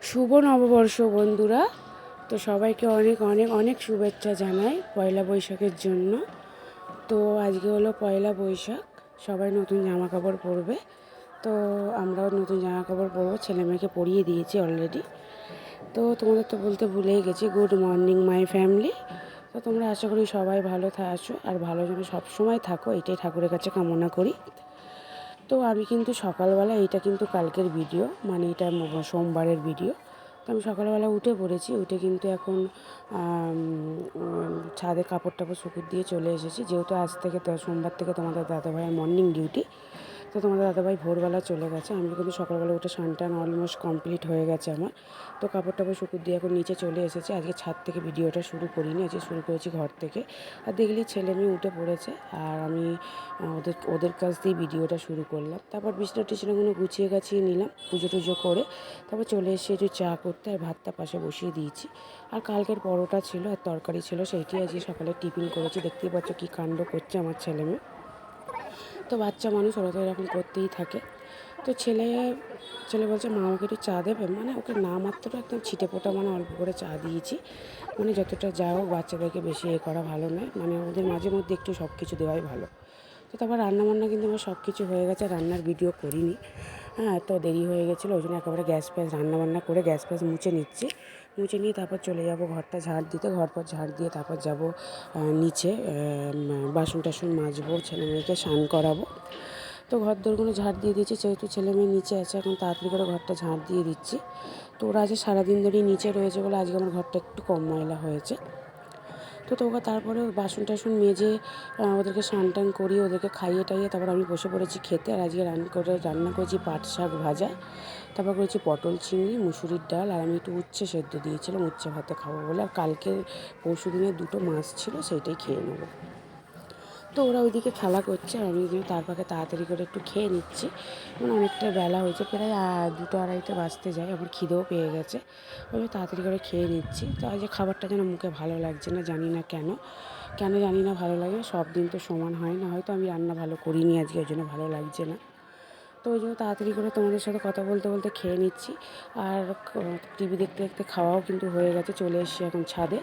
শুভ নববর্ষ বন্ধুরা। তো সবাইকে অনেক অনেক অনেক শুভেচ্ছা জানাই পয়লা বৈশাখের জন্য। তো আজকে হলো পয়লা বৈশাখ, সবাই নতুন জামা কাপড় পরবে। তো আমরাও নতুন জামা কাপড় পরবো, ছেলে মেয়েকে পরিয়ে দিয়েছি অলরেডি। তো তোমাদের তো বলতে ভুলেই গেছি, গুড মর্নিং মাই ফ্যামিলি। তো তোমরা আশা করি সবাই ভালো আছো, আর ভালো যেন সবসময় থাকো, এটাই ঠাকুরের কাছে কামনা করি। তো আমি কিন্তু সকালবেলা, এইটা কিন্তু কালকের ভিডিও, মানে এটা সোমবারের ভিডিও। তো আমি সকালবেলা উঠে পড়েছি, উঠে কিন্তু এখন ছাদে কাপড় টাপড় শুকুর দিয়ে চলে এসেছি, যেহেতু আজ থেকে সোমবার থেকে তোমাদের দাদাভাইয়ের মর্নিং ডিউটি। তো তোমাদের দাদাভাই ভোরবেলা চলে গেছে, আমি কিন্তু সকালবেলা উঠে স্নান অলমোস্ট কমপ্লিট হয়ে গেছে আমার। তো কাপড় টাপড় শুকুর দিয়ে এখন নিচে চলে এসেছে। আজকে ছাদ থেকে ভিডিওটা শুরু করিনি, আজকে শুরু করেছি ঘর থেকে। আর দেখলি ছেলে মেয়ে উঠে পড়েছে, আর আমি ওদের কাছ দিয়ে ভিডিওটা শুরু করলাম। তারপর বিছনা টিছনাগুলো গুছিয়ে গাছিয়ে নিলাম, পুজো টুজো করে তারপর চলে এসে একটু চা করতে, আর ভাতটা পাশে বসিয়ে দিয়েছি। আর কালকের পরোটা ছিল আর তরকারি ছিল, সেইটি আজকে সকালে টিফিন করেছি। দেখতেই পাচ্ছ কী কাণ্ড করছে আমার ছেলে মেয়ে। তো বাচ্চা মানুষ, ওরা তো এরকম করতেই থাকে। তো ছেলে বলছে মা আমাকে একটু চা দেবে, মানে ওকে না মাত্র একদম ছিটে ফোটা, মানে অল্প করে চা দিয়েছি। মানে যতটা যা হোক বাচ্চাদেরকে বেশি করা ভালো নয়, মানে ওদের মাঝে মধ্যে একটু সব কিছু দেওয়াই ভালো। তো তারপর রান্নাবান্না কিন্তু আমার সব কিছু হয়ে গেছে, রান্নার ভিডিও করিনি। হ্যাঁ, তো দেরি হয়ে গেছিলো, ওই জন্য একেবারে গ্যাস ফ্যাস রান্নাবান্না করে গ্যাস ফ্যাস মুছে নিচ্ছি। মুছে নিয়ে তারপর চলে যাব ঘরটা ঝাড় দিতে, ঘর পর ঝাড় দিয়ে তারপর যাব নিচে, বাসন টাসন মাজবো, ছেলে মেয়েকে স্নান করাবো। তো ঘর দোরগুলো ঝাড় দিয়ে দিয়েছি, যেহেতু ছেলে মেয়ে নিচে আছে, এখন তাড়াতাড়ি করে ঘরটা ঝাড় দিয়ে দিচ্ছি। তো ওরা আজ সারাদিন ধরেই নিচে রয়েছে বলে আজকে আমার ঘরটা একটু কম ময়লা হয়েছে। তো তোকে তারপরে বাসন টাসন মেজে ওদেরকে স্নান টান করিয়ে ওদেরকে খাইয়ে টাইয়ে তারপর আমি বসে পড়েছি খেতে। আর আজকে রান্না করেছি পাট শাক ভাজা, তারপর করেছি পটল চিংড়ি, মুসুরির ডাল, আর আমি একটু উচ্ছে সেদ্ধ দিয়েছিলাম উচ্ছে ভাতে খাবো বলে। আর কালকে পরশু দিনের 2টো মাছ ছিল, সেইটাই খেয়ে নেবো। তো ওরা ওইদিকে খেলা করছে, আর আমি ওইদিকে তার পাকে তাড়াতাড়ি করে একটু খেয়ে নিচ্ছি। মানে অনেকটা বেলা হয়েছে, প্রায় 2টো 2:30 বাজতে যায়, আমার খিদেও পেয়ে গেছে, ওই তাড়াতাড়ি করে খেয়ে নিচ্ছি। তো আজ খাবারটা যেন মুখে ভালো লাগছে না, জানি না কেন জানি না ভালো লাগে। সব দিন তো সমান হয় না, হয়তো আমি রান্না ভালো করিনি আজকে, ওই জন্য ভালো লাগছে না। তো ওই জন্য তাড়াতাড়ি করে তোমাদের সাথে কথা বলতে বলতে খেয়ে নিচ্ছি। আর টিভি দেখতে দেখতে খাওয়াও কিন্তু হয়ে গেছে, চলে এসেছি এখন ছাদে।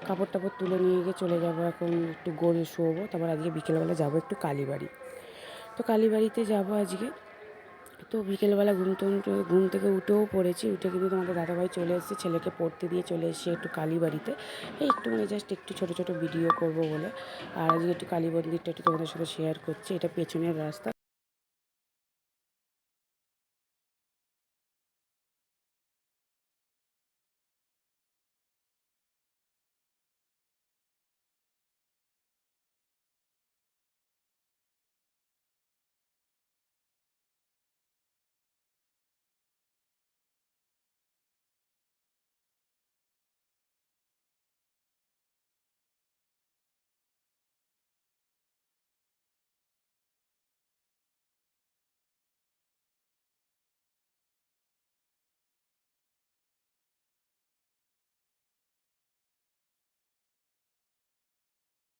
কাপড় টাপড় তুলে নিয়ে গিয়ে চলে যাবো, এখন একটু গড়ে শোবো। তারপর আজকে বিকেলবেলা যাবো একটু কালীবাড়ি। তো কালীবাড়িতে যাবো আজকে। তো বিকেলবেলা ঘুম থেকে উঠেও পড়েছি, উঠে কিন্তু তোমাদের দাদাভাই চলে এসেছে, ছেলেকে পড়তে দিয়ে চলে এসেছি একটু কালীবাড়িতে। একটু মানে জাস্ট একটু ছোটো ছোটো ভিডিও করব বলে। আর আজকে একটু কালী মন্দিরটা একটু তোমাদের সাথে শেয়ার করছি। এটা পেছনের রাস্তা,